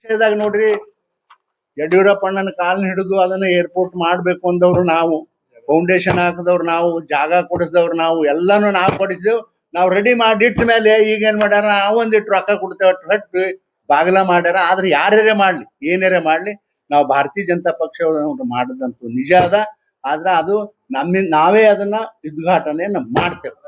ವಿಷಯದಾಗ ನೋಡ್ರಿ, ಯಡಿಯೂರಪ್ಪಣ್ಣನ ಕಾಲನ್ನ ಹಿಡಿದು ಅದನ್ನ ಏರ್ಪೋರ್ಟ್ ಮಾಡ್ಬೇಕು ಅಂದವ್ರು ನಾವು, ಫೌಂಡೇಶನ್ ಹಾಕಿದವ್ರು ನಾವು, ಜಾಗ ಕೊಡಿಸಿದವ್ರು ನಾವು, ಎಲ್ಲಾನು ನಾವು ಕೊಡಿಸಿದೆವು. ನಾವು ರೆಡಿ ಮಾಡಿಟ್ಟ ಮೇಲೆ ಈಗ ಏನ್ ಮಾಡ್ಯಾರ, ನಾವು ಒಂದಿಟ್ಟು ರೊಕ್ಕ ಕೊಡ್ತೇವೆ ಹಟ್ಟು ಬಾಗಿಲ ಮಾಡ್ಯಾರ. ಆದ್ರೆ ಯಾರ್ಯಾರೇ ಮಾಡ್ಲಿ, ಏನಾರೇ ಮಾಡ್ಲಿ, ನಾವು ಭಾರತೀಯ ಜನತಾ ಪಕ್ಷ ಮಾಡದಂತೂ ನಿಜ ಅದ. ಆದ್ರೆ ಅದು ನಾವೇ ಅದನ್ನ ಉದ್ಘಾಟನೆ ಮಾಡ್ತೇವೆ.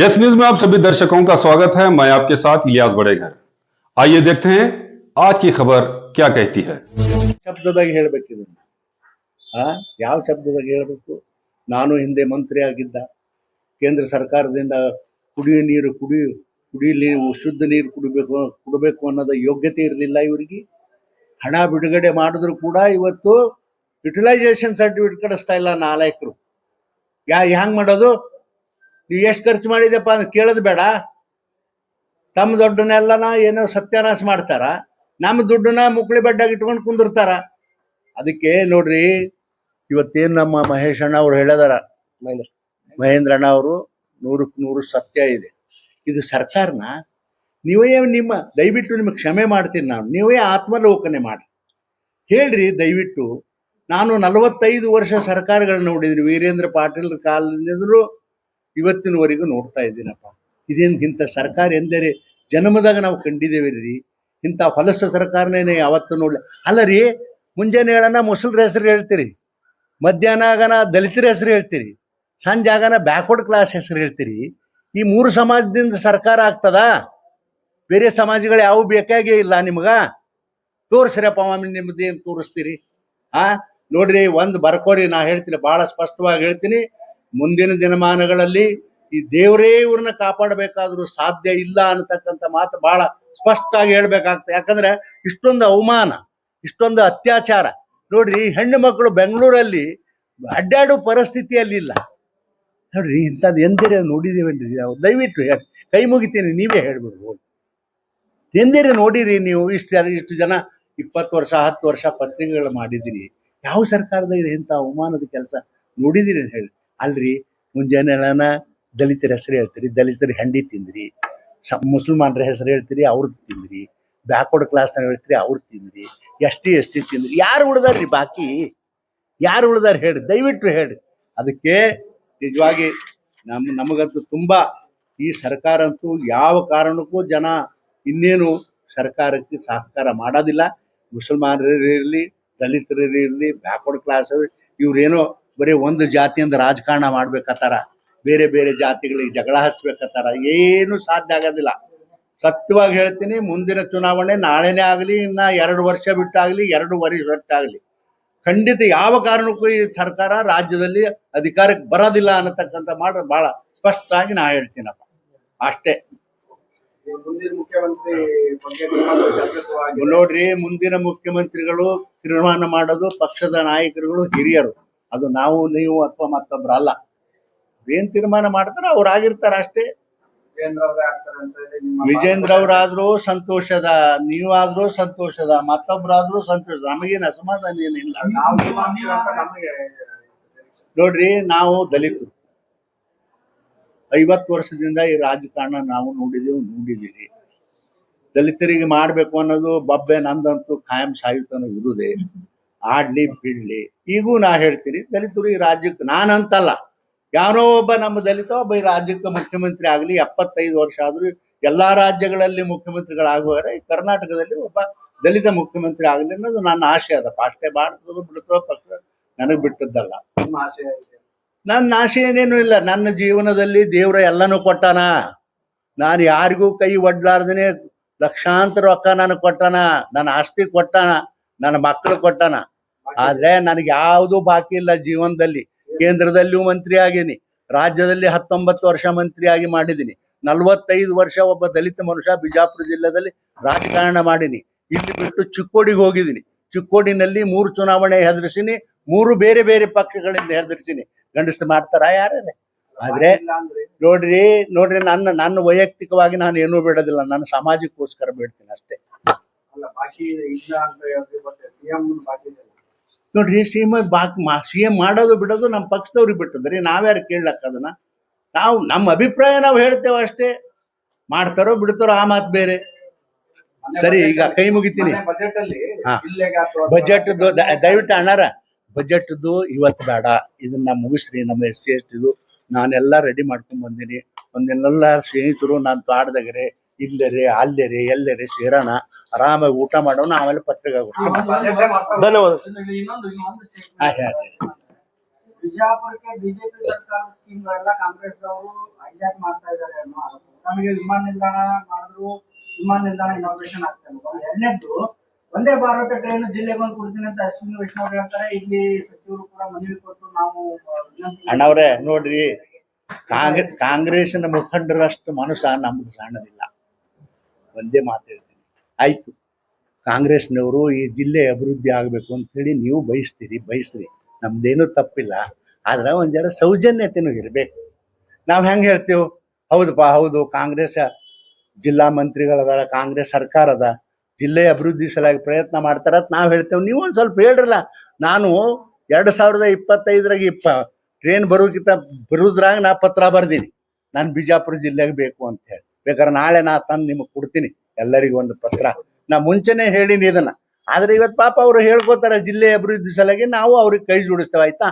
यस न्यूज में आप सभी दर्शकों का स्वागत है। मैं आपके साथ इलियास बड़ेघर। आइए देखते हैं आज की खबर क्या कहती है। ಶಬ್ದದಾಗ ಹೇಳ್ಬೇಕಿದನ್ನ ಯಾವ ಶಬ್ದದಾಗ ಹೇಳ್ಬೇಕು? ನಾನು ಹಿಂದೆ ಮಂತ್ರಿ ಆಗಿದ್ದ, ಕೇಂದ್ರ ಸರ್ಕಾರದಿಂದ ಕುಡಿಯೋ ನೀರು ಕುಡಿಯಲಿ ಶುದ್ಧ ನೀರು ಕುಡಬೇಕು ಅನ್ನೋದ ಯೋಗ್ಯತೆ ಇರಲಿಲ್ಲ ಇವರಿಗೆ. ಹಣ ಬಿಡುಗಡೆ ಮಾಡಿದ್ರು ಕೂಡ ಇವತ್ತು ಯುಟಿಲೈಸೇಷನ್ ಸರ್ಟಿಫಿಕೇಟ್ ಕಳಿಸ್ತಾ ಇಲ್ಲ ನಾಲಾಯಕರು. ಹ್ಯಾಂಗ್ ಮಾಡೋದು? ನೀವು ಎಷ್ಟು ಖರ್ಚು ಮಾಡಿದೆಪ್ಪ ಅಂತ ಕೇಳೋದು ಬೇಡ. ತಮ್ಮ ದುಡ್ಡನ್ನೆಲ್ಲನ ಏನೋ ಸತ್ಯಾನಾಶ ಮಾಡ್ತಾರ, ನಮ್ಮ ದುಡ್ಡನ್ನ ಮುಕ್ಳಿ ಬಡ್ಡಾಗಿ ಇಟ್ಕೊಂಡು ಕುಂದಿರ್ತಾರ. ಅದಕ್ಕೆ ನೋಡ್ರಿ, ಇವತ್ತೇನು ನಮ್ಮ ಮಹೇಶ್ ಅಣ್ಣ ಅವ್ರು ಹೇಳಿದಾರ, ಮಹೇಂದ್ರ ಅಣ್ಣ ಅವರು 100% ಸತ್ಯ ಇದೆ. ಇದು ಸರ್ಕಾರನ ನೀವೇ ದಯವಿಟ್ಟು ನಿಮಗೆ ಕ್ಷಮೆ ಮಾಡ್ತೀನಿ ನಾನು, ನೀವೇ ಆತ್ಮಲೋಕನೆ ಮಾಡಿ ಹೇಳ್ರಿ ದಯವಿಟ್ಟು. ನಾನು 45 ವರ್ಷ ಸರ್ಕಾರಗಳನ್ನ ನೋಡಿದ್ರಿ, ವೀರೇಂದ್ರ ಪಾಟೀಲ್ ಕಾಲದಿಂದಲೂ ಇವತ್ತಿನವರೆಗೂ ನೋಡ್ತಾ ಇದ್ದೀನಪ್ಪ. ಇಂಥ ಸರ್ಕಾರ ಎಂದರೆ ಜನ್ಮದಾಗ ನಾವು ಕಂಡಿದ್ದೇವೆ ರೀ. ಇಂಥ ಹೊಲಸ ಸರ್ಕಾರನೇ ಯಾವತ್ತು ನೋಡ್ಲಿ. ಅಲ್ಲ ರೀ, ಮುಂಜಾನೆ ಹೇಳನ ಮುಸಲ್ರ ಹೆಸರು ಹೇಳ್ತೀರಿ, ಮಧ್ಯಾಹ್ನ ಆಗನ ದಲಿತರ ಹೆಸರು ಹೇಳ್ತೀರಿ, ಸಂಜೆ ಆಗನ ಬ್ಯಾಕ್ವರ್ಡ್ ಕ್ಲಾಸ್ ಹೆಸರು ಹೇಳ್ತೀರಿ. ಈ 3 ಸಮಾಜದಿಂದ ಸರ್ಕಾರ ಆಗ್ತದ? ಬೇರೆ ಸಮಾಜಗಳು ಯಾವ ಬೇಕಾಗೇ ಇಲ್ಲ ನಿಮ್ಗ? ತೋರಿಸ್ರಪ್ಪ, ನಿಮ್ದೇನು ತೋರಿಸ್ತೀರಿ? ನೋಡ್ರಿ, ಒಂದು ಬರ್ಕೋರಿ, ನಾ ಹೇಳ್ತೀನಿ, ಬಹಳ ಸ್ಪಷ್ಟವಾಗಿ ಹೇಳ್ತೀನಿ. ಮುಂದಿನ ದಿನಮಾನಗಳಲ್ಲಿ ಈ ದೇವರೇ ಇವ್ರನ್ನ ಕಾಪಾಡಬೇಕಾದ್ರೂ ಸಾಧ್ಯ ಇಲ್ಲ ಅನ್ನತಕ್ಕಂಥ ಮಾತು ಬಹಳ ಸ್ಪಷ್ಟವಾಗಿ ಹೇಳ್ಬೇಕಾಗ್ತದೆ. ಯಾಕಂದ್ರೆ ಇಷ್ಟೊಂದು ಅವಮಾನ, ಇಷ್ಟೊಂದು ಅತ್ಯಾಚಾರ ನೋಡ್ರಿ. ಹೆಣ್ಣು ಮಕ್ಕಳು ಬೆಂಗಳೂರಲ್ಲಿ ಅಡ್ಡಾಡೋ ಪರಿಸ್ಥಿತಿಯಲ್ಲಿ ಇಲ್ಲ ನೋಡ್ರಿ. ಇಂಥದ್ದು ಎಂದರೆ ನೋಡಿದೇವೇನ್ರಿ ನಾವು? ದಯವಿಟ್ಟು ಕೈ ಮುಗಿತೀನಿ, ನೀವೇ ಹೇಳ್ಬಿಡ್ಬೋದು. ಎಂದರೆ ನೋಡಿರಿ ನೀವು? ಇಷ್ಟು ಜನ 20 ವರ್ಷ 10 ವರ್ಷ ಪತ್ರಿಕೆಗಳು ಮಾಡಿದಿರಿ. ಯಾವ ಸರ್ಕಾರದ ಇದೆ ಇಂಥ ಅವಮಾನದ ಕೆಲಸ ನೋಡಿದಿರಿ ಹೇಳಿ? ಅಲ್ರಿ, ಮುಂಜಾನೆ ದಲಿತರ ಹೆಸರು ಹೇಳ್ತೀರಿ, ದಲಿತರ ಹಂಡಿ ತಿಂದ್ರಿ, ಮುಸಲ್ಮಾನರ ಹೆಸರು ಹೇಳ್ತೀರಿ, ಅವ್ರದ್ದು ತಿಂದ್ರಿ, ಬ್ಯಾಕ್ವರ್ಡ್ ಕ್ಲಾಸ್ನಾಗ ಹೇಳ್ತೀರಿ, ಅವ್ರದ್ದು ತಿಂದ್ರಿ, ಎಷ್ಟಿ ತಿಂದ್ರಿ. ಯಾರು ಉಳ್ದಾರ್ರಿ? ಬಾಕಿ ಯಾರು ಉಳ್ದಾರ ಹೇಳಿ? ದಯವಿಟ್ಟು ಹೇಳಿ. ಅದಕ್ಕೆ ನಿಜವಾಗಿ ನಮಗಂತೂ ತುಂಬಾ ಈ ಸರ್ಕಾರ ಅಂತೂ ಯಾವ ಕಾರಣಕ್ಕೂ ಜನ ಇನ್ನೇನು ಸರ್ಕಾರಕ್ಕೆ ಸಹಕಾರ ಮಾಡೋದಿಲ್ಲ. ಮುಸಲ್ಮಾನರಿರಲಿ, ದಲಿತರಿರಲಿ, ಬ್ಯಾಕ್ವರ್ಡ್ ಕ್ಲಾಸ್ ಇವ್ರೇನೋ ಬರೀ ಒಂದು ಜಾತಿಯಿಂದ ರಾಜಕಾರಣ ಮಾಡ್ಬೇಕತ್ತಾರ, ಬೇರೆ ಬೇರೆ ಜಾತಿಗಳಿಗೆ ಜಗಳ ಹಚ್ಬೇಕತ್ತಾರ. ಏನು ಸಾಧ್ಯ ಆಗೋದಿಲ್ಲ. ಸತ್ಯವಾಗಿ ಹೇಳ್ತೀನಿ, ಮುಂದಿನ ಚುನಾವಣೆ ನಾಳೆನೇ ಆಗಲಿ, ಇನ್ನ 2 ವರ್ಷ ಬಿಟ್ಟಾಗಲಿ, 2 ವರ್ಷ ಬಿಟ್ಟಾಗಲಿ, ಖಂಡಿತ ಯಾವ ಕಾರಣಕ್ಕೂ ಈ ಸರ್ಕಾರ ರಾಜ್ಯದಲ್ಲಿ ಅಧಿಕಾರಕ್ಕೆ ಬರೋದಿಲ್ಲ ಅನ್ನತಕ್ಕಂಥ ಬಹಳ ಸ್ಪಷ್ಟವಾಗಿ ನಾ ಹೇಳ್ತೀನಪ್ಪ. ಅಷ್ಟೇ. ನೋಡ್ರಿ, ಮುಂದಿನ ಮುಖ್ಯಮಂತ್ರಿಗಳು ತೀರ್ಮಾನ ಮಾಡೋದು ಪಕ್ಷದ ನಾಯಕರುಗಳು, ಹಿರಿಯರು. ಅದು ನಾವು ನೀವು ಅಥವಾ ಮತ್ತೊಬ್ರು ಅಲ್ಲ. ಏನ್ ತೀರ್ಮಾನ ಮಾಡ್ತಾರ ಅವ್ರು ಆಗಿರ್ತಾರ ಅಷ್ಟೇ. ವಿಜೇಂದ್ರ ಅವರಾದ್ರೂ ಸಂತೋಷದ, ನೀವಾದ್ರೂ ಸಂತೋಷದ, ಮತ್ತೊಬ್ರಾದ್ರೂ ಸಂತೋಷದ, ನಮಗೇನು ಅಸಮಾಧಾನ ಏನಿಲ್ಲ. ನೋಡ್ರಿ, ನಾವು ದಲಿತರು 50 ವರ್ಷದಿಂದ ಈ ರಾಜಕಾರಣ ನಾವು ನೋಡಿದ್ದೀರಿ. ದಲಿತರಿಗೆ ಮಾಡ್ಬೇಕು ಅನ್ನೋದು ಬಬ್ಬೆ ನಂದಂತೂ ಕಾಯಂ ಸಾಯುತ್ತನೋ ಇರುವುದೇ. ಆಡ್ಲಿ ಬಿಡ್ಲಿ, ಈಗೂ ನಾ ಹೇಳ್ತೀನಿ, ದಲಿತರು ಈ ರಾಜ್ಯಕ್ಕೆ, ನಾನಂತಲ್ಲ, ಯಾರೋ ಒಬ್ಬ ನಮ್ಮ ದಲಿತ ಒಬ್ಬ ಈ ರಾಜ್ಯಕ್ಕೆ ಮುಖ್ಯಮಂತ್ರಿ ಆಗಲಿ. 75 ವರ್ಷ ಆದ್ರೂ ಎಲ್ಲಾ ರಾಜ್ಯಗಳಲ್ಲಿ ಮುಖ್ಯಮಂತ್ರಿಗಳಾಗುವರೆ, ಈ ಕರ್ನಾಟಕದಲ್ಲಿ ಒಬ್ಬ ದಲಿತ ಮುಖ್ಯಮಂತ್ರಿ ಆಗಲಿ ಅನ್ನೋದು ನನ್ನ ಆಶೆ ಅದಪ್ಪ. ಅಷ್ಟೇ. ಮಾಡ್ತದೋ ಬಿಡ್ತೋ ಪಕ್ಷ ನನಗ್ ಬಿಟ್ಟದ್ದಲ್ಲ. ನನ್ನ ಆಶೆ ಏನೇನು ಇಲ್ಲ. ನನ್ನ ಜೀವನದಲ್ಲಿ ದೇವ್ರ ಎಲ್ಲನೂ ಕೊಟ್ಟಾನ. ನಾನು ಯಾರಿಗೂ ಕೈ ಒಡ್ಲಾರ್ದೇನೆ ಲಕ್ಷಾಂತರ ರೊಕ್ಕ ನನಗೆ ಕೊಟ್ಟಾನ, ನನ್ನ ಆಸ್ತಿ ಕೊಟ್ಟಾನ, ನನ್ನ ಮಕ್ಕಳು ಕೊಟ್ಟಾನ. ಆದ್ರೆ ನನಗೆ ಯಾವುದು ಬಾಕಿ ಇಲ್ಲ ಜೀವನದಲ್ಲಿ. ಕೇಂದ್ರದಲ್ಲಿಯೂ ಮಂತ್ರಿ ಆಗೀನಿ, ರಾಜ್ಯದಲ್ಲಿ 19 ವರ್ಷ ಮಂತ್ರಿ ಆಗಿ ಮಾಡಿದ್ದೀನಿ. 45 ವರ್ಷ ಒಬ್ಬ ದಲಿತ ಮನುಷ್ಯ ಬಿಜಾಪುರ ಜಿಲ್ಲೆಯಲ್ಲಿ ರಾಜಕಾರಣ ಮಾಡೀನಿ. ಇಲ್ಲಿ ಬಿಟ್ಟು ಚಿಕ್ಕೋಡಿಗೆ ಹೋಗಿದ್ದೀನಿ. ಚಿಕ್ಕೋಡಿನಲ್ಲಿ 3 ಚುನಾವಣೆ ಹೆದರ್ಸಿನಿ, 3 ಬೇರೆ ಬೇರೆ ಪಕ್ಷಗಳಿಂದ ಹೆದರ್ಸಿನಿ. ಗಂಡಸರು ಮಾಡ್ತಾರ ಯಾರೇ? ಆದ್ರೆ ನೋಡ್ರಿ ನನ್ನ ವೈಯಕ್ತಿಕವಾಗಿ ನಾನು ಏನೂ ಬಿಡೋದಿಲ್ಲ, ನನ್ನ ಸಮಾಜಕ್ಕೋಸ್ಕರ ಬಿಡ್ತೀನಿ ಅಷ್ಟೇ. ನೋಡ್ರಿ ಸಿಎಂ ಮಾಡೋದು ಬಿಡೋದು ನಮ್ಮ ಪಕ್ಷದವ್ರಿಗೆ ಬಿಟ್ಟದ್ರಿ, ನಾವ್ಯಾರು ಕೇಳಕ್ ಅದನ್ನ. ನಾವು ನಮ್ಮ ಅಭಿಪ್ರಾಯ ನಾವು ಹೇಳ್ತೇವೆ ಅಷ್ಟೇ, ಮಾಡ್ತಾರೋ ಬಿಡ್ತಾರೋ ಆ ಮಾತು ಬೇರೆ. ಸರಿ, ಈಗ ಕೈ ಮುಗಿತೀನಿ. ಬಜೆಟ್ ದಯವಿಟ್ಟು ಅಣ್ಣಾರ, ಬಜೆಟ್ದು ಇವತ್ತು ಬೇಡ, ಇದನ್ನ ಮುಗಿಸ್ರಿ. ನಮ್ಮ SC ಇದು ನಾನೆಲ್ಲ ರೆಡಿ ಮಾಡ್ಕೊಂಡ್ ಬಂದೀನಿ. ಒಂದೆಲ್ಲ ಸ್ನೇಹಿತರು ನಾನು ತೋಟದಾಗರೆ ಇಲ್ಲರೆ ಅಲ್ಲರೆ ಎಲ್ಲರೆ ಸೇರೋಣ, ಆರಾಮಾಗಿ ಊಟ ಮಾಡೋಣ, ಆಮೇಲೆ ಪತ್ರಿಕೆ ಧನ್ಯವಾದ. ಬಿಜಾಪುರಕ್ಕೆ ಬಿಜೆಪಿ ಸರ್ಕಾರದ ಸ್ಕೀಮ್ಗಳೆಲ್ಲ ಕಾಂಗ್ರೆಸ್ನವರು ಹೈಜಾಕ್ ಮಾಡ್ತಾ ಇದ್ದಾರೆ ಅನ್ನೋ ಆರೋಪ. ನಮಗೆ ವಿಮಾನ ನಿಲ್ದಾಣ ಮಾಡಿದ್ರು, ವಿಮಾನ ನಿಲ್ದಾಣ ಇನಾಗ್ರೇಷನ್ ಆಗ್ತಾ ಇಲ್ಲ. ಎರಡನೇದ್ದು, ಒಂದೇ ಭಾರತ ಟ್ರೈನ್ ಜಿಲ್ಲೆಗೆ ಒಂದು ಕೊಡ್ತೀನಿ ಅಂತ ಅಶ್ವಿನಿ ವೈಷ್ಣವ್ ಹೇಳ್ತಾರೆ. ಇಲ್ಲಿ ಸಚಿವರು ಕೂಡ ಮನವಿ ಕೊಟ್ಟು ನಾವು ಅಣ್ಣವ್ರೆ ನೋಡ್ರಿ, ಕಾಂಗ್ರೆಸ್ನ ಮುಖಂಡರಷ್ಟು ಮನಸ್ಸ ನಮ್ದು ಸಣ್ಣದಿಲ್ಲ. ಒಂದೇ ಮಾತು ಹೇಳ್ತೀನಿ, ಆಯ್ತು ಕಾಂಗ್ರೆಸ್ನವರು ಈ ಜಿಲ್ಲೆ ಅಭಿವೃದ್ಧಿ ಆಗಬೇಕು ಅಂತ ಹೇಳಿ ನೀವು ಬಯಸ್ರಿ, ನಮ್ದೇನು ತಪ್ಪಿಲ್ಲ. ಆದ್ರೆ ಒಂದ್ ಜರ ಸೌಜನ್ಯತೆನೂ ಇರಬೇಕು. ನಾವು ಹೆಂಗೆ ಹೇಳ್ತೇವೆ, ಹೌದಪ್ಪ ಹೌದು ಕಾಂಗ್ರೆಸ್ ಜಿಲ್ಲಾ ಮಂತ್ರಿಗಳದಾರ, ಕಾಂಗ್ರೆಸ್ ಸರ್ಕಾರ ಅದ, ಜಿಲ್ಲೆ ಅಭಿವೃದ್ಧಿ ಸಲುವಾಗಿ ಪ್ರಯತ್ನ ಮಾಡ್ತಾರ ಅಂತ ನಾವು ಹೇಳ್ತೇವೆ. ನೀವು ಒಂದು ಸ್ವಲ್ಪ ಹೇಳ್ರಲ್ಲ. ನಾನು 2025 ಟ್ರೈನ್ ಬರೋದ್ರಾಗ ನಾ ಪತ್ರ ಬರ್ದೀನಿ, ನಾನು ಬಿಜಾಪುರ ಜಿಲ್ಲೆಗೆ ಬೇಕು ಅಂತ ಹೇಳಿ. ಬೇಕಾದ್ರೆ ನಾಳೆ ನಾ ತಂದು ನಿಮಗೆ ಕೊಡ್ತೀನಿ ಎಲ್ಲರಿಗೂ ಒಂದು ಪತ್ರ. ನಾ ಮುಂಚೆನೆ ಹೇಳಿನಿ ಇದನ್ನ. ಆದ್ರೆ ಇವತ್ತು ಪಾಪ ಅವ್ರು ಹೇಳ್ಕೋತಾರೆ ಜಿಲ್ಲೆ ಅಭಿವೃದ್ಧಿ ಸಲುವಾಗಿ, ನಾವು ಅವ್ರಿಗೆ ಕೈ ಜೋಡಿಸ್ತೇವೆ, ಆಯ್ತಾ.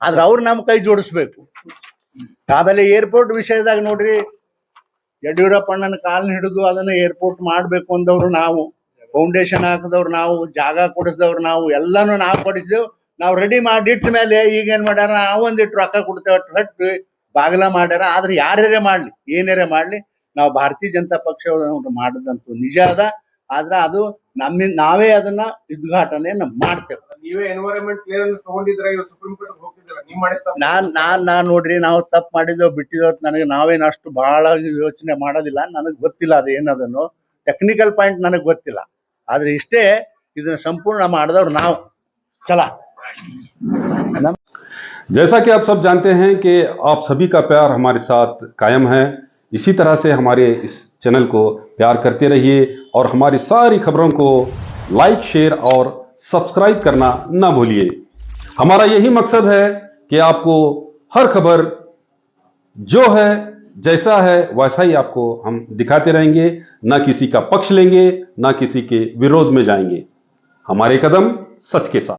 ಆದ್ರೆ ಅವ್ರು ನಮ್ಮ ಕೈ ಜೋಡಿಸ್ಬೇಕು. ಆಮೇಲೆ ಏರ್ಪೋರ್ಟ್ ವಿಷಯದಾಗ ನೋಡ್ರಿ, ಯಡಿಯೂರಪ್ಪಣ್ಣನ ಕಾಲನ್ನ ಹಿಡಿದು ಅದನ್ನ ಏರ್ಪೋರ್ಟ್ ಮಾಡ್ಬೇಕು ಅಂದವ್ರು ನಾವು, ಫೌಂಡೇಶನ್ ಹಾಕಿದವ್ರು ನಾವು, ಜಾಗ ಕೊಡಿಸಿದವ್ರು ನಾವು, ಎಲ್ಲಾನು ನಾವು ಕೊಡಿಸಿದೆವು. ನಾವು ರೆಡಿ ಮಾಡಿಟ್ಟ ಮೇಲೆ ಈಗ ಏನ್ ಮಾಡ್ಯಾರ, ನಾವೊಂದಿಟ್ಟು ರೊಕ್ಕ ಕೊಡ್ತೇವೆ, ಟ್ರಟ್ ಬಾಗಿಲ ಮಾಡ್ಯಾರ. ಆದ್ರೆ ಯಾರ್ಯಾರೇ ಮಾಡ್ಲಿ, ಏನಾರೇ ಮಾಡ್ಲಿ, ನಾವು ಭಾರತೀಯ ಜನತಾ ಪಕ್ಷ ಮಾಡದಂತೂ ನಿಜ ಅದ. ಆದ್ರೆ ಅದು ನಾವೇ ಅದನ್ನ ಉದ್ಘಾಟನೆ ಮಾಡ್ತೇವೆ. ನೀವೇ ಎನ್ವೈರನ್ಮೆಂಟ್ ಕ್ಲಿಯರೆನ್ಸ್ ತಗೊಂಡಿದ್ರೆ ಸುಪ್ರೀಂ ಕೋರ್ಟ್ ಹೋಗ್ತಿದ್ದೀರಾ, ನೀವು ಮಾಡಿದ ನಾನ್ ನೋಡ್ರಿ, ನಾವು ತಪ್ಪು ಮಾಡಿದೆವು ಬಿಟ್ಟಿದ್ದೇವೆ, ನನಗೆ ನಾವೇನು ಅಷ್ಟು ಬಹಳ ಯೋಚನೆ ಮಾಡೋದಿಲ್ಲ. ನನಗೆ ಗೊತ್ತಿಲ್ಲ ಅದೇನದನ್ನು ಟೆಕ್ನಿಕಲ್ ಪಾಯಿಂಟ್ ನನಗೆ ಗೊತ್ತಿಲ್ಲ. ಆದ್ರೆ ಇಷ್ಟೇ, ಇದನ್ನ ಸಂಪೂರ್ಣ ಮಾಡಿದವ್ರು ನಾವು. ಚಲಾ जैसा कि आप सब जानते हैं कि आप सभी का प्यार हमारे साथ कायम है। इसी तरह से हमारे इस चैनल को प्यार करते रहिए और हमारी सारी खबरों को लाइक, शेयर और सब्सक्राइब करना ना भूलिए। हमारा यही मकसद है कि आपको हर खबर जो है, जैसा है वैसा ही आपको हम दिखाते रहेंगे, ना किसी का पक्ष लेंगे, ना किसी के विरोध में जाएंगे। हमारे कदम सच के साथ।